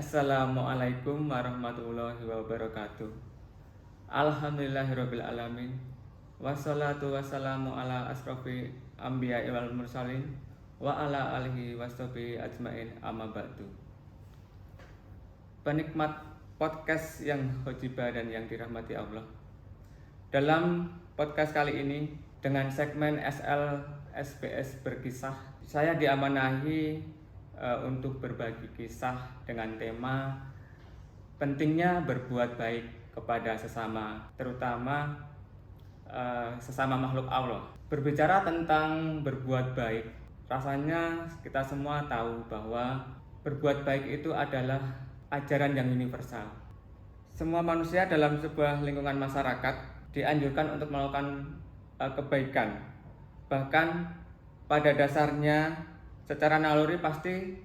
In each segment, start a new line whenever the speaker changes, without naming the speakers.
Assalamualaikum warahmatullahi wabarakatuh. Alhamdulillahirabbil alamin. Wassalatu wassalamu ala asrofi anbiya'i wal mursalin wa ala alihi washabihi ajmain amma ba'du. Penikmat podcast yang hojibah dan yang dirahmati Allah. Dalam podcast kali ini dengan segmen SBS berkisah, saya diamanahi untuk berbagi kisah dengan tema pentingnya berbuat baik kepada sesama, terutama sesama makhluk Allah. Berbicara tentang berbuat baik, rasanya kita semua tahu bahwa berbuat baik itu adalah ajaran yang universal. Semua manusia dalam sebuah lingkungan masyarakat dianjurkan untuk melakukan kebaikan. Bahkan pada dasarnya secara naluri pasti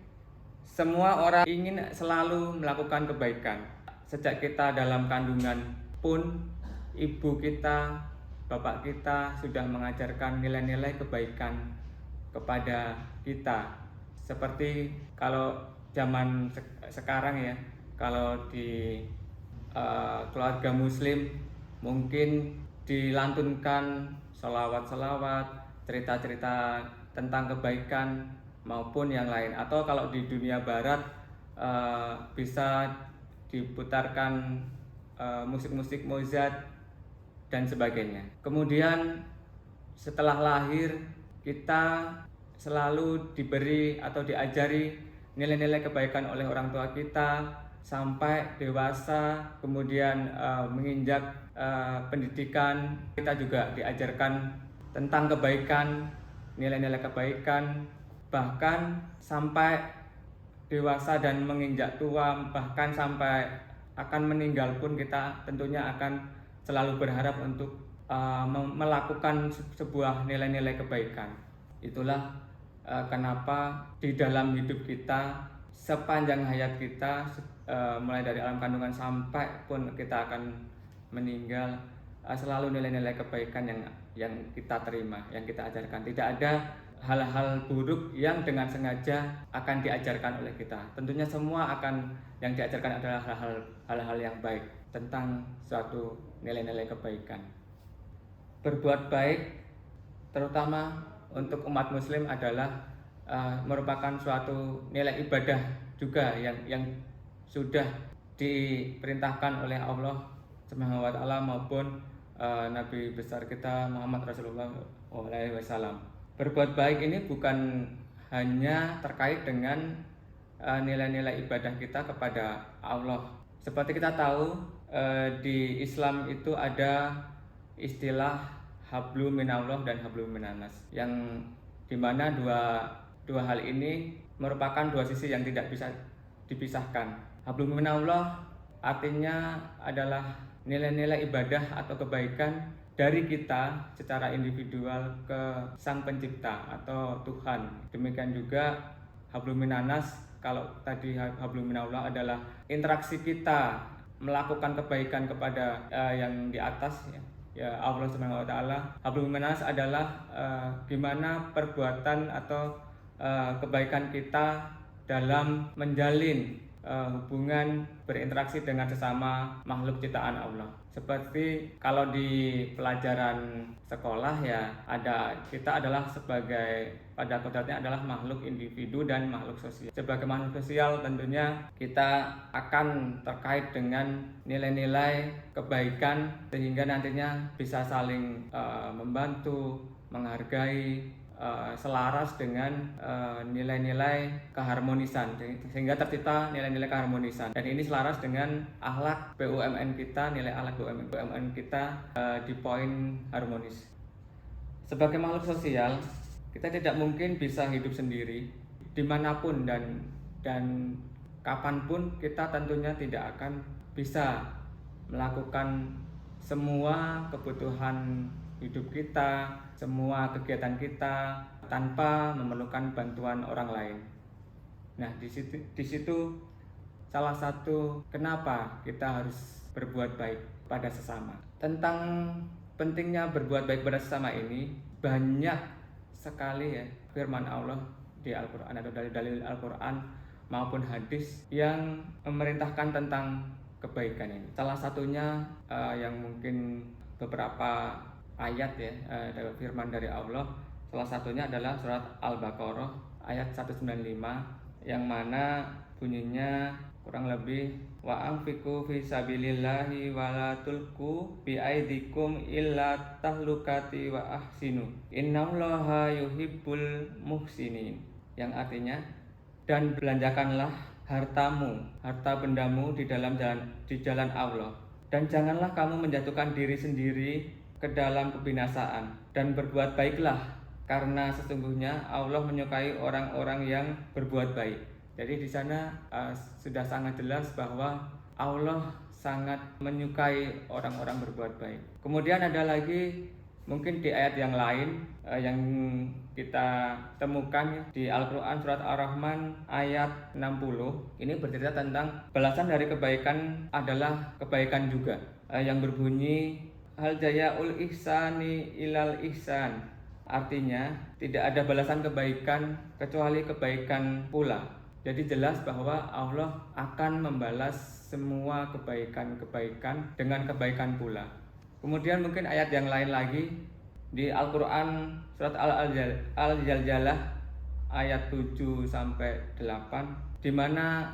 semua orang ingin selalu melakukan kebaikan. Sejak kita dalam kandungan pun ibu kita, bapak kita sudah mengajarkan nilai-nilai kebaikan kepada kita. Seperti kalau zaman sekarang ya, kalau di keluarga muslim mungkin dilantunkan sholawat-sholawat, cerita-cerita tentang kebaikan maupun yang lain, atau kalau di dunia barat bisa diputarkan musik-musik Mozart dan sebagainya. Kemudian setelah lahir kita selalu diberi atau diajari nilai-nilai kebaikan oleh orang tua kita sampai dewasa, kemudian menginjak pendidikan, kita juga diajarkan tentang kebaikan, nilai-nilai kebaikan, bahkan sampai dewasa dan menginjak tua, bahkan sampai akan meninggal pun kita tentunya akan selalu berharap untuk melakukan sebuah nilai-nilai kebaikan. Itulah kenapa di dalam hidup kita, sepanjang hayat kita, mulai dari alam kandungan sampai pun kita akan meninggal, selalu nilai-nilai kebaikan yang kita terima, yang kita ajarkan. Tidak ada hal-hal buruk yang dengan sengaja akan diajarkan oleh kita. Tentunya semua yang diajarkan adalah hal-hal yang baik tentang suatu nilai-nilai kebaikan. Berbuat baik terutama untuk umat muslim adalah merupakan suatu nilai ibadah juga yang sudah diperintahkan oleh Allah Subhanahu wa taala maupun Nabi besar kita Muhammad Rasulullah SAW. Berbuat baik ini bukan hanya terkait dengan nilai-nilai ibadah kita kepada Allah. Seperti kita tahu di Islam itu ada istilah hablu minallah dan hablu minanas, yang dimana dua hal ini merupakan dua sisi yang tidak bisa dipisahkan. Hablu minallah artinya adalah nilai-nilai ibadah atau kebaikan dari kita secara individual ke Sang Pencipta atau Tuhan. Demikian juga hablum minanas, kalau tadi hablum minallah adalah interaksi kita melakukan kebaikan kepada yang di atas ya Allah Subhanahu wa taala. Hablum minanas adalah gimana perbuatan atau kebaikan kita dalam menjalin hubungan berinteraksi dengan sesama makhluk ciptaan Allah. Seperti kalau di pelajaran sekolah ya, kita adalah pada kodratnya adalah makhluk individu dan makhluk sosial. Sebagai makhluk sosial tentunya kita akan terkait dengan nilai-nilai kebaikan sehingga nantinya bisa saling membantu, menghargai, selaras dengan nilai-nilai keharmonisan, sehingga tercipta nilai-nilai keharmonisan, dan ini selaras dengan akhlak BUMN kita, nilai akhlak BUMN kita di poin harmonis. Sebagai makhluk sosial, kita tidak mungkin bisa hidup sendiri dimanapun dan kapanpun. Kita tentunya tidak akan bisa melakukan semua kebutuhan hidup kita, semua kegiatan kita tanpa memerlukan bantuan orang lain. Nah, di situ salah satu kenapa kita harus berbuat baik pada sesama. Tentang pentingnya berbuat baik pada sesama ini banyak sekali ya firman Allah di Al-Qur'an atau dalil-dalil Al-Qur'an maupun hadis yang memerintahkan tentang kebaikan ini. Salah satunya yang mungkin beberapa ayat ya, dari firman dari Allah. Salah satunya adalah surat Al-Baqarah ayat 195 yang mana bunyinya kurang lebih wa anfiqu fi sabilillahi wa la tulqu bi aidikum illa tahlukati wa ahsinu innallaha yuhibbul muhsinin, yang artinya dan belanjakanlah hartamu, harta bendamu di jalan Allah, dan janganlah kamu menjatuhkan diri sendiri ke dalam kebinasaan, dan berbuat baiklah karena sesungguhnya Allah menyukai orang-orang yang berbuat baik. Jadi di sana sudah sangat jelas bahwa Allah sangat menyukai orang-orang berbuat baik. Kemudian ada lagi mungkin di ayat yang lain yang kita temukan di Al-Quran surat Ar-Rahman ayat 60. Ini bercerita tentang balasan dari kebaikan adalah kebaikan juga, yang berbunyi hal jayaul ihsani ilal ihsan. Artinya tidak ada balasan kebaikan kecuali kebaikan pula. Jadi jelas bahwa Allah akan membalas semua kebaikan-kebaikan dengan kebaikan pula. Kemudian mungkin ayat yang lain lagi di Al-Quran surat Al-Zalzalah ayat 7 sampai 8, di mana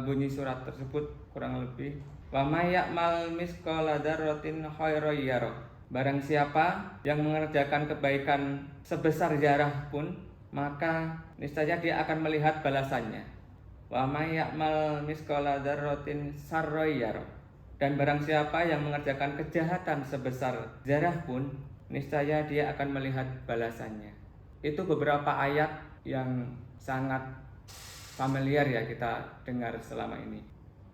bunyi surat tersebut kurang lebih wa may ya'mal misqala dzarratin khairan yarah. Barang siapa yang mengerjakan kebaikan sebesar zarah pun, maka niscaya dia akan melihat balasannya. Wa may ya'mal misqala dzarratin syarran yarah. Dan barang siapa yang mengerjakan kejahatan sebesar zarah pun, niscaya dia akan melihat balasannya. Itu beberapa ayat yang sangat familiar ya kita dengar selama ini.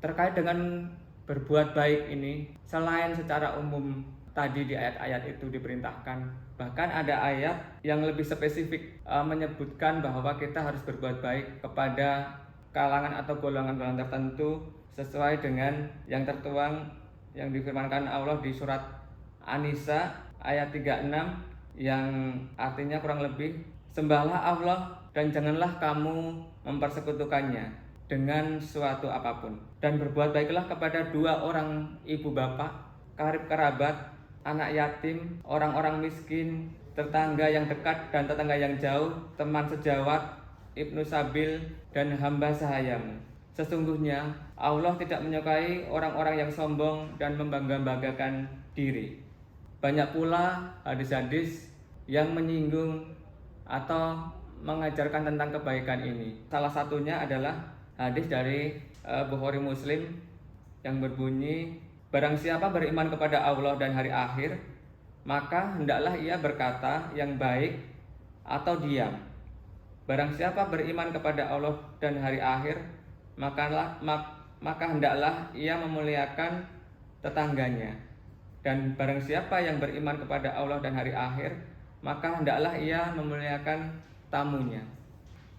Terkait dengan berbuat baik ini, selain secara umum tadi di ayat-ayat itu diperintahkan, bahkan ada ayat yang lebih spesifik menyebutkan bahwa kita harus berbuat baik kepada kalangan atau golongan-golongan tertentu sesuai dengan yang tertuang yang difirmankan Allah di surat An-Nisa ayat 36, yang artinya kurang lebih sembahlah Allah dan janganlah kamu mempersekutukannya dengan suatu apapun, dan berbuat baiklah kepada dua orang ibu bapak, karib kerabat, anak yatim, orang-orang miskin, tetangga yang dekat dan tetangga yang jauh, teman sejawat, ibnu sabil, dan hamba sahayamu. Sesungguhnya Allah tidak menyukai orang-orang yang sombong dan membangga-banggakan diri. Banyak pula hadis-hadis yang menyinggung atau mengajarkan tentang kebaikan ini. Salah satunya adalah hadis dari Bukhari Muslim yang berbunyi, barang siapa beriman kepada Allah dan hari akhir, maka hendaklah ia berkata yang baik atau diam. Barang siapa beriman kepada Allah dan hari akhir, maka hendaklah ia memuliakan tetangganya. Dan barang siapa yang beriman kepada Allah dan hari akhir, maka hendaklah ia memuliakan tamunya.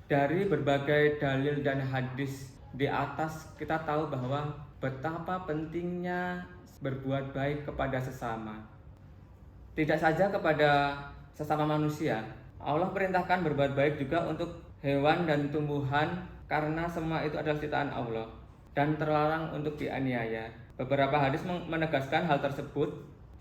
Dari berbagai dalil dan hadis di atas, kita tahu bahwa betapa pentingnya berbuat baik kepada sesama. Tidak saja kepada sesama manusia, Allah perintahkan berbuat baik juga untuk hewan dan tumbuhan, karena semua itu adalah ciptaan Allah dan terlarang untuk dianiaya. Beberapa hadis menegaskan hal tersebut,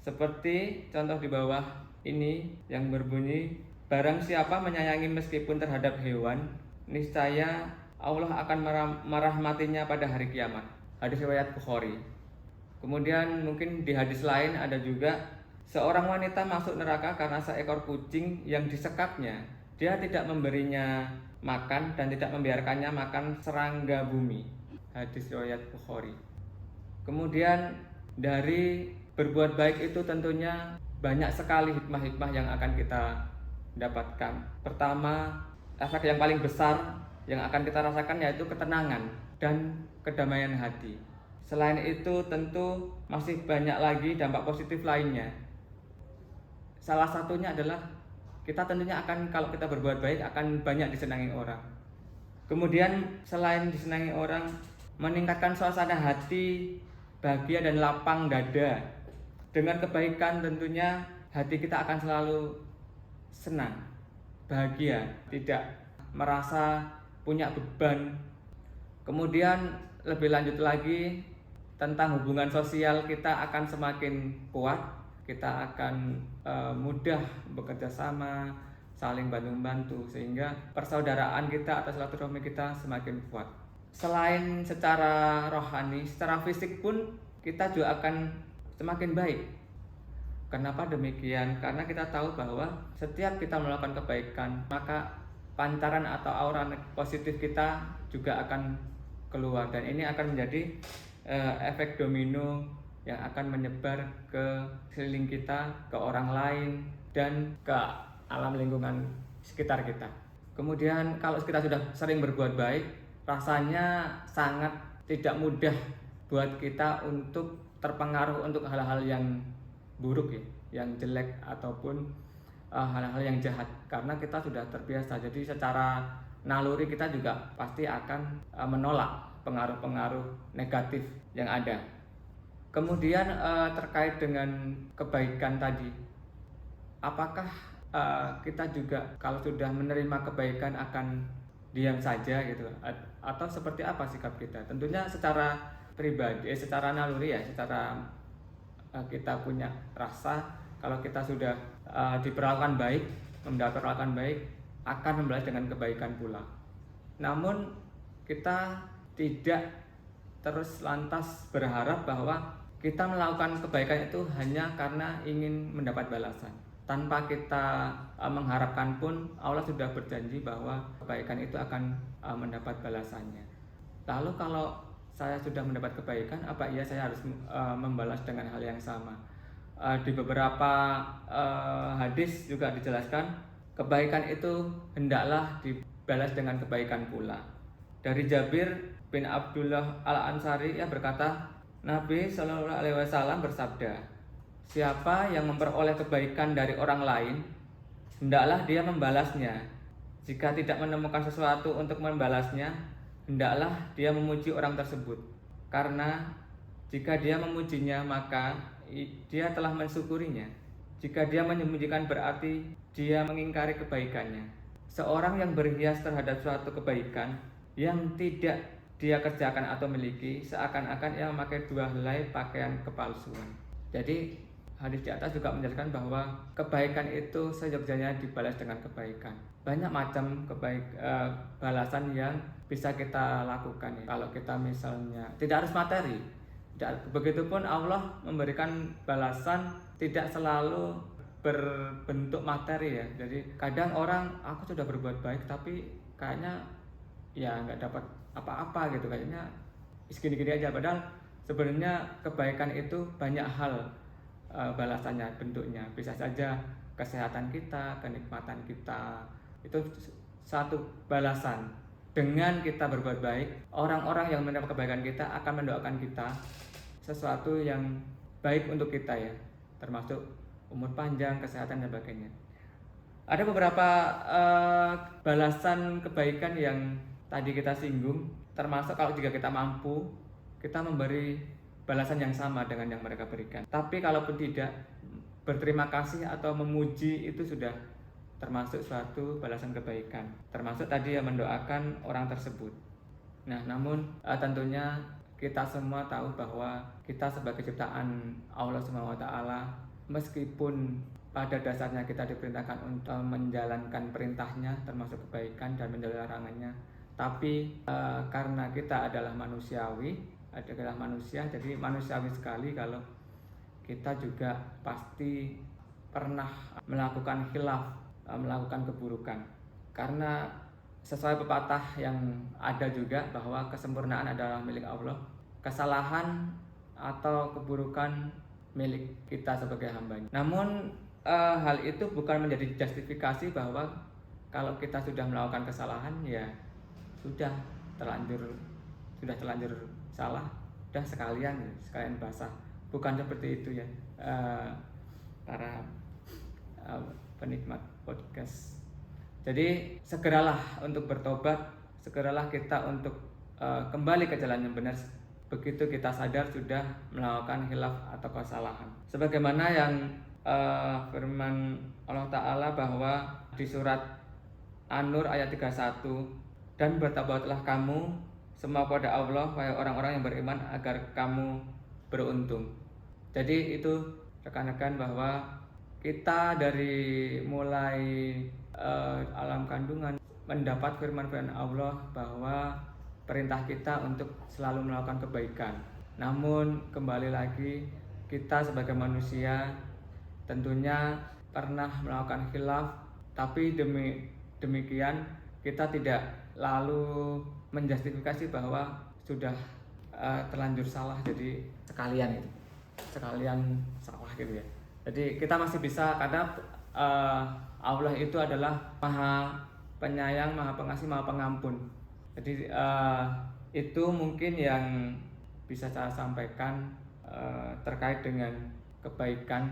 seperti contoh di bawah ini yang berbunyi, barang siapa menyayangi meskipun terhadap hewan, niscaya Allah akan merahmatinya pada hari kiamat. Hadis riwayat Bukhari. Kemudian mungkin di hadis lain ada juga, seorang wanita masuk neraka karena seekor kucing yang disekapnya. Dia tidak memberinya makan dan tidak membiarkannya makan serangga bumi. Hadis riwayat Bukhari. Kemudian dari berbuat baik itu tentunya banyak sekali hikmah-hikmah yang akan kita dapatkan. Pertama, efek yang paling besar yang akan kita rasakan yaitu ketenangan dan kedamaian hati. Selain itu tentu masih banyak lagi dampak positif lainnya. Salah satunya adalah kita tentunya akan, kalau kita berbuat baik, akan banyak disenangi orang. Kemudian selain disenangi orang, meningkatkan suasana hati, bahagia dan lapang dada. Dengan kebaikan tentunya hati kita akan selalu senang, bahagia, tidak merasa punya beban. Kemudian lebih lanjut lagi tentang hubungan sosial kita akan semakin kuat, kita akan mudah bekerja sama, saling bantu-bantu sehingga persaudaraan kita atau silaturahmi kita semakin kuat. Selain secara rohani, secara fisik pun kita juga akan semakin baik. Kenapa demikian? Karena kita tahu bahwa setiap kita melakukan kebaikan, maka pancaran atau aura positif kita juga akan keluar, dan ini akan menjadi efek domino yang akan menyebar ke sekeliling kita, ke orang lain, dan ke alam lingkungan sekitar kita. Kemudian kalau kita sudah sering berbuat baik, rasanya sangat tidak mudah buat kita untuk terpengaruh untuk hal-hal yang buruk ya, yang jelek ataupun hal-hal yang jahat, karena kita sudah terbiasa. Jadi secara naluri kita juga pasti akan menolak pengaruh-pengaruh negatif yang ada. Kemudian terkait dengan kebaikan tadi, apakah kita juga kalau sudah menerima kebaikan akan diam saja gitu, atau seperti apa sikap kita? Tentunya secara pribadi, secara naluri ya, secara kita punya rasa kalau kita sudah diperlakukan baik, mendapat perlakuan baik, akan membalas dengan kebaikan pula. Namun kita tidak terus lantas berharap bahwa kita melakukan kebaikan itu hanya karena ingin mendapat balasan. Tanpa kita mengharapkan pun, Allah sudah berjanji bahwa kebaikan itu akan mendapat balasannya. Lalu kalau saya sudah mendapat kebaikan, apa iya saya harus membalas dengan hal yang sama? Di beberapa hadis juga dijelaskan, kebaikan itu hendaklah dibalas dengan kebaikan pula. Dari Jabir bin Abdullah Al-Ansari ia berkata, Nabi Shallallahu Alaihi Wasallam bersabda, siapa yang memperoleh kebaikan dari orang lain, hendaklah dia membalasnya. Jika tidak menemukan sesuatu untuk membalasnya, hendaklah dia memuji orang tersebut. Karena jika dia memujinya, maka dia telah mensyukurinya. Jika dia menyembunyikan, berarti dia mengingkari kebaikannya. Seorang yang berhias terhadap suatu kebaikan yang tidak dia kerjakan atau miliki, seakan-akan ia memakai dua helai pakaian kepalsuan. Jadi hadis di atas juga menjelaskan bahwa kebaikan itu seyogyanya dibalas dengan kebaikan. Banyak macam balasan yang bisa kita lakukan ya. Kalau kita misalnya tidak harus materi, begitupun Allah memberikan balasan tidak selalu berbentuk materi ya. Jadi kadang orang, aku sudah berbuat baik tapi kayaknya ya nggak dapat apa-apa gitu, kayaknya segini-gini aja. Padahal sebenarnya kebaikan itu banyak hal balasannya, bentuknya. Bisa saja kesehatan kita, kenikmatan kita, itu satu balasan. Dengan kita berbuat baik, orang-orang yang menerima kebaikan kita akan mendoakan kita sesuatu yang baik untuk kita ya, termasuk umur panjang, kesehatan dan sebagainya. Ada beberapa balasan kebaikan yang tadi kita singgung, termasuk kalau jika kita mampu, kita memberi balasan yang sama dengan yang mereka berikan. Tapi kalaupun tidak, berterima kasih atau memuji itu sudah termasuk suatu balasan kebaikan. Termasuk tadi yang mendoakan orang tersebut. Nah, namun tentunya kita semua tahu bahwa kita sebagai ciptaan Allah SWT, meskipun pada dasarnya kita diperintahkan untuk menjalankan perintahnya termasuk kebaikan dan menjauhi larangannya, tapi karena kita adalah manusia, jadi manusiawi sekali kalau kita juga pasti pernah melakukan khilaf, melakukan keburukan. Karena sesuai pepatah yang ada juga bahwa kesempurnaan adalah milik Allah, kesalahan atau keburukan milik kita sebagai hambanya. Namun hal itu bukan menjadi justifikasi bahwa kalau kita sudah melakukan kesalahan ya sudah terlanjur salah, udah sekalian basah. Bukan seperti itu ya, para penikmat podcast. Jadi segeralah untuk bertobat, segeralah kita untuk kembali ke jalan yang benar begitu kita sadar sudah melakukan khilaf atau kesalahan. Sebagaimana yang firman Allah Ta'ala bahwa di surat An-Nur ayat 31, dan bertobatlah kamu semua kepada Allah, wahai orang-orang yang beriman, agar kamu beruntung. Jadi itu rekan-rekan, bahwa kita dari mulai alam kandungan mendapat firman-firman Allah bahwa perintah kita untuk selalu melakukan kebaikan. Namun kembali lagi, kita sebagai manusia tentunya pernah melakukan khilaf, tapi demikian kita tidak lalu menjustifikasi bahwa sudah terlanjur salah, jadi sekalian salah gitu ya. Jadi kita masih bisa, karena Allah itu adalah Maha Penyayang, Maha Pengasih, Maha Pengampun. Jadi itu mungkin yang bisa saya sampaikan terkait dengan kebaikan.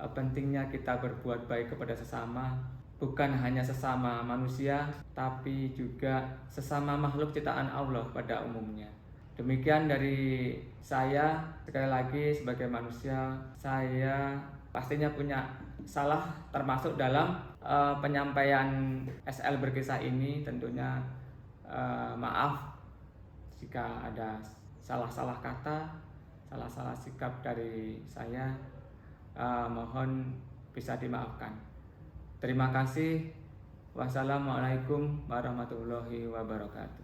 Pentingnya kita berbuat baik kepada sesama, bukan hanya sesama manusia, tapi juga sesama makhluk ciptaan Allah pada umumnya. Demikian dari saya. Sekali lagi, sebagai manusia, saya pastinya punya salah, termasuk dalam penyampaian SL Berkisah ini. Tentunya maaf jika ada salah-salah kata, salah-salah sikap dari saya. Mohon bisa dimaafkan. Terima kasih. Wassalamualaikum warahmatullahi wabarakatuh.